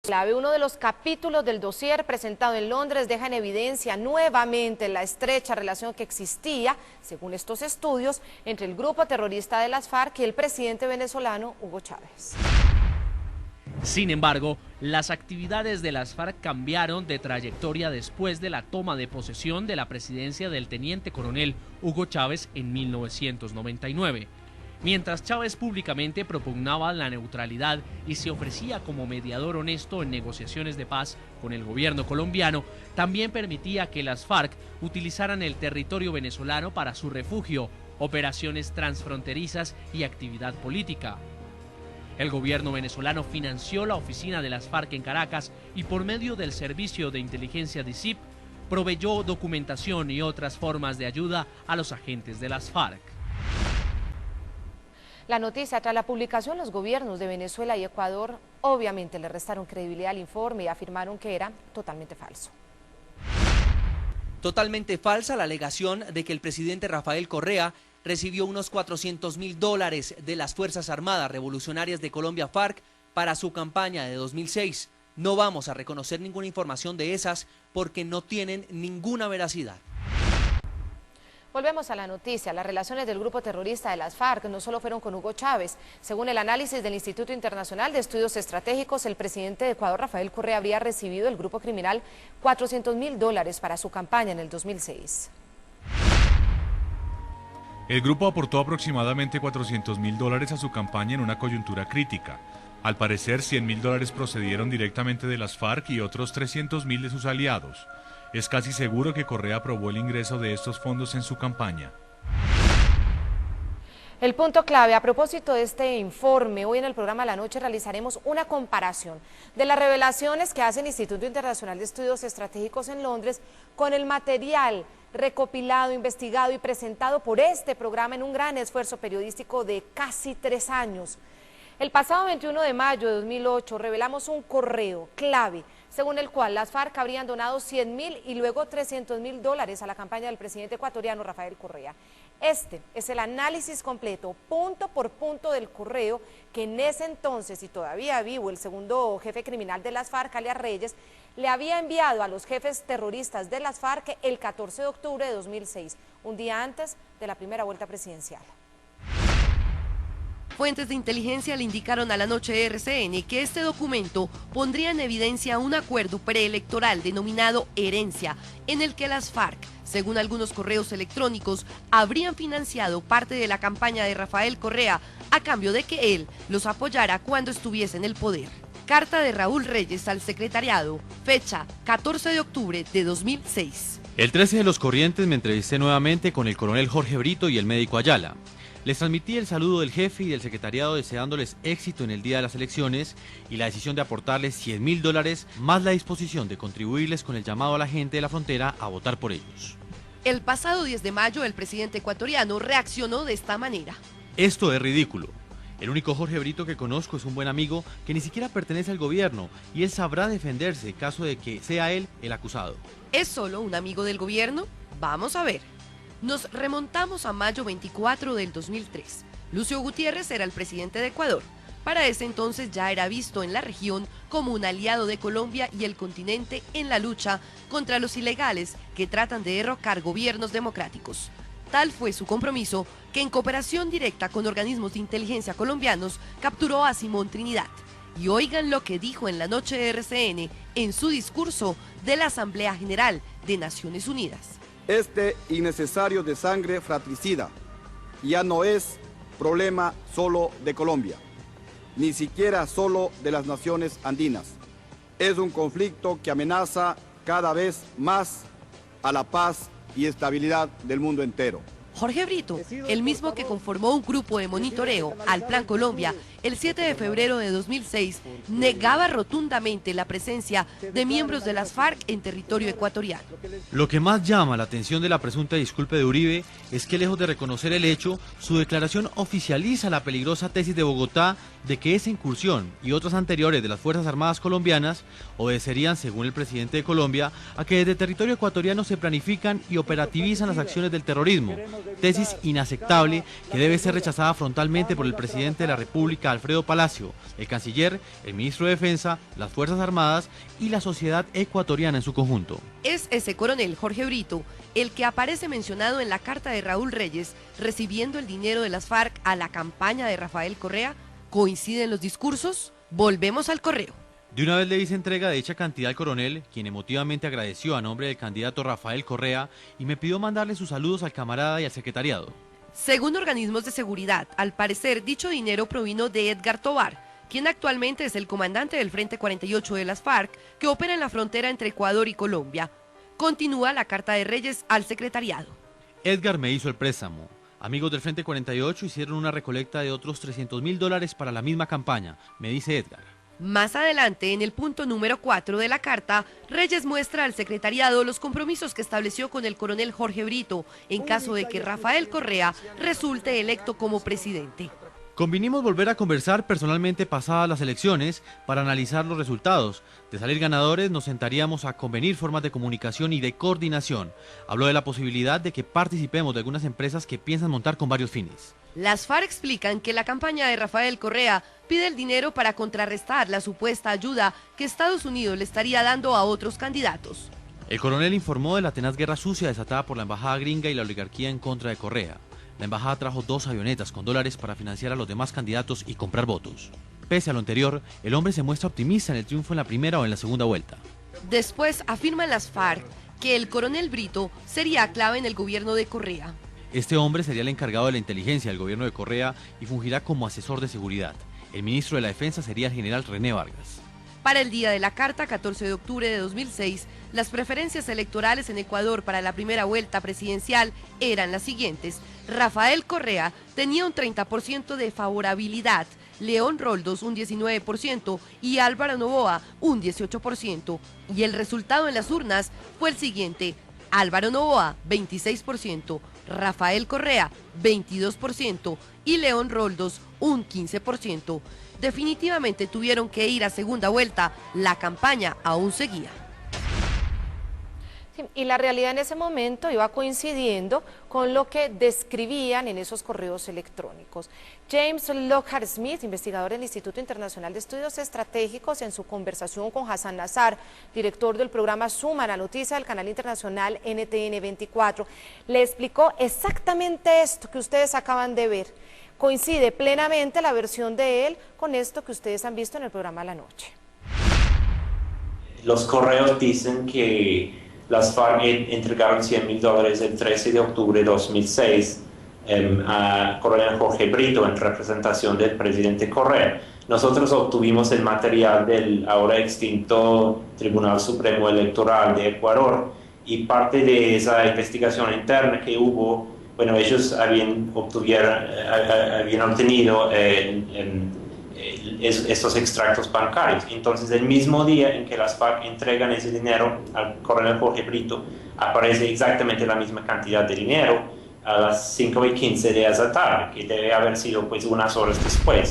Uno de los capítulos del dossier presentado en Londres deja en evidencia nuevamente la estrecha relación que existía, según estos estudios, entre el grupo terrorista de las FARC y el presidente venezolano Hugo Chávez. Sin embargo, las actividades de las FARC cambiaron de trayectoria después de la toma de posesión de la presidencia del teniente coronel Hugo Chávez en 1999. Mientras Chávez públicamente propugnaba la neutralidad y se ofrecía como mediador honesto en negociaciones de paz con el gobierno colombiano, también permitía que las FARC utilizaran el territorio venezolano para su refugio, operaciones transfronterizas y actividad política. El gobierno venezolano financió la oficina de las FARC en Caracas y por medio del servicio de inteligencia DICIP proveyó documentación y otras formas de ayuda a los agentes de las FARC. La noticia, tras la publicación, los gobiernos de Venezuela y Ecuador obviamente le restaron credibilidad al informe y afirmaron que era totalmente falso. Totalmente falsa la alegación de que el presidente Rafael Correa recibió unos $400.000 de las Fuerzas Armadas Revolucionarias de Colombia FARC para su campaña de 2006. No vamos a reconocer ninguna información de esas porque no tienen ninguna veracidad. Volvemos a la noticia. Las relaciones del grupo terrorista de las FARC no solo fueron con Hugo Chávez. Según el análisis del Instituto Internacional de Estudios Estratégicos, el presidente de Ecuador, Rafael Correa, habría recibido del grupo criminal $400.000 para su campaña en el 2006. El grupo aportó aproximadamente $400.000 a su campaña en una coyuntura crítica. Al parecer, $100.000 procedieron directamente de las FARC y otros $300.000 de sus aliados. Es casi seguro que Correa aprobó el ingreso de estos fondos en su campaña. El punto clave, a propósito de este informe, hoy en el programa La Noche realizaremos una comparación de las revelaciones que hace el Instituto Internacional de Estudios Estratégicos en Londres con el material recopilado, investigado y presentado por este programa en un gran esfuerzo periodístico de casi 3 años. El pasado 21 de mayo de 2008 revelamos un correo clave según el cual las FARC habrían donado $100.000 y luego $300.000 a la campaña del presidente ecuatoriano Rafael Correa. Este es el análisis completo, punto por punto del correo que en ese entonces, y todavía vivo, el segundo jefe criminal de las FARC, alias Reyes, le había enviado a los jefes terroristas de las FARC el 14 de octubre de 2006, un día antes de la primera vuelta presidencial. Fuentes de inteligencia le indicaron a La Noche RCN que este documento pondría en evidencia un acuerdo preelectoral denominado Herencia, en el que las FARC, según algunos correos electrónicos, habrían financiado parte de la campaña de Rafael Correa a cambio de que él los apoyara cuando estuviese en el poder. Carta de Raúl Reyes al secretariado, fecha 14 de octubre de 2006. El 13 de los Corrientes me entrevisté nuevamente con el coronel Jorge Brito y el médico Ayala. Les transmití el saludo del jefe y del secretariado deseándoles éxito en el día de las elecciones y la decisión de aportarles $100.000 más la disposición de contribuirles con el llamado a la gente de la frontera a votar por ellos. El pasado 10 de mayo el presidente ecuatoriano reaccionó de esta manera. Esto es ridículo. El único Jorge Brito que conozco es un buen amigo que ni siquiera pertenece al gobierno y él sabrá defenderse en caso de que sea él el acusado. ¿Es solo un amigo del gobierno? Vamos a ver. Nos remontamos a mayo 24 del 2003. Lucio Gutiérrez era el presidente de Ecuador. Para ese entonces ya era visto en la región como un aliado de Colombia y el continente en la lucha contra los ilegales que tratan de derrocar gobiernos democráticos. Tal fue su compromiso que en cooperación directa con organismos de inteligencia colombianos capturó a Simón Trinidad. Y oigan lo que dijo en La Noche RCN en su discurso de la Asamblea General de Naciones Unidas. Este innecesario de sangre fratricida ya no es problema solo de Colombia, ni siquiera solo de las naciones andinas. Es un conflicto que amenaza cada vez más a la paz y estabilidad del mundo entero. Jorge Brito, el mismo que conformó un grupo de monitoreo al Plan Colombia el 7 de febrero de 2006, negaba rotundamente la presencia de miembros de las FARC en territorio ecuatoriano. Lo que más llama la atención de la presunta disculpa de Uribe es que, lejos de reconocer el hecho, su declaración oficializa la peligrosa tesis de Bogotá de que esa incursión y otras anteriores de las Fuerzas Armadas colombianas obedecerían, según el presidente de Colombia, a que desde territorio ecuatoriano se planifican y operativizan las acciones del terrorismo, tesis inaceptable que debe ser rechazada frontalmente por el presidente de la República, Alfredo Palacio, el canciller, el ministro de Defensa, las Fuerzas Armadas y la sociedad ecuatoriana en su conjunto. Es ese coronel Jorge Brito el que aparece mencionado en la carta de Raúl Reyes recibiendo el dinero de las FARC a la campaña de Rafael Correa. ¿Coinciden los discursos? Volvemos al correo. De una vez le hice entrega de dicha cantidad al coronel, quien emotivamente agradeció a nombre del candidato Rafael Correa y me pidió mandarle sus saludos al camarada y al secretariado. Según organismos de seguridad, al parecer dicho dinero provino de Edgar Tobar, quien actualmente es el comandante del Frente 48 de las FARC, que opera en la frontera entre Ecuador y Colombia. Continúa la carta de Reyes al secretariado. Edgar me hizo el préstamo. Amigos del Frente 48 hicieron una recolecta de otros $300.000 para la misma campaña, me dice Edgar. Más adelante, en el punto número 4 de la carta, Reyes muestra al secretariado los compromisos que estableció con el coronel Jorge Brito en caso de que Rafael Correa resulte electo como presidente. Convinimos volver a conversar personalmente pasadas las elecciones para analizar los resultados. De salir ganadores nos sentaríamos a convenir formas de comunicación y de coordinación. Habló de la posibilidad de que participemos de algunas empresas que piensan montar con varios fines. Las FARC explican que la campaña de Rafael Correa pide el dinero para contrarrestar la supuesta ayuda que Estados Unidos le estaría dando a otros candidatos. El coronel informó de la tenaz guerra sucia desatada por la embajada gringa y la oligarquía en contra de Correa. La embajada trajo 2 avionetas con dólares para financiar a los demás candidatos y comprar votos. Pese a lo anterior, el hombre se muestra optimista en el triunfo en la primera o en la segunda vuelta. Después afirman las FARC que el coronel Brito sería clave en el gobierno de Correa. Este hombre sería el encargado de la inteligencia del gobierno de Correa y fungirá como asesor de seguridad. El ministro de la Defensa sería el general René Vargas. Para el día de la carta, 14 de octubre de 2006, las preferencias electorales en Ecuador para la primera vuelta presidencial eran las siguientes. Rafael Correa tenía un 30% de favorabilidad, León Roldos un 19% y Álvaro Noboa un 18%. Y el resultado en las urnas fue el siguiente: Álvaro Noboa 26%, Rafael Correa 22% y León Roldos un 15%. Definitivamente tuvieron que ir a segunda vuelta, la campaña aún seguía. Sí, y la realidad en ese momento iba coincidiendo con lo que describían en esos correos electrónicos. James Lockhart Smith, investigador del Instituto Internacional de Estudios Estratégicos, en su conversación con Hassan Nazar, director del programa Suma la Noticia del canal internacional NTN 24, le explicó exactamente esto que ustedes acaban de ver. Coincide plenamente la versión de él con esto que ustedes han visto en el programa La Noche. Los correos dicen que las FARC entregaron $100.000 el 13 de octubre de 2006 a coronel Jorge Brito en representación del presidente Correa. Nosotros obtuvimos el material del ahora extinto Tribunal Supremo Electoral de Ecuador y parte de esa investigación interna que hubo. Bueno, ellos habían obtenido estos extractos bancarios. Entonces, el mismo día en que las FARC entregan ese dinero al coronel Jorge Brito, aparece exactamente la misma cantidad de dinero a las 5:15 de esa tarde, que debe haber sido pues unas horas después.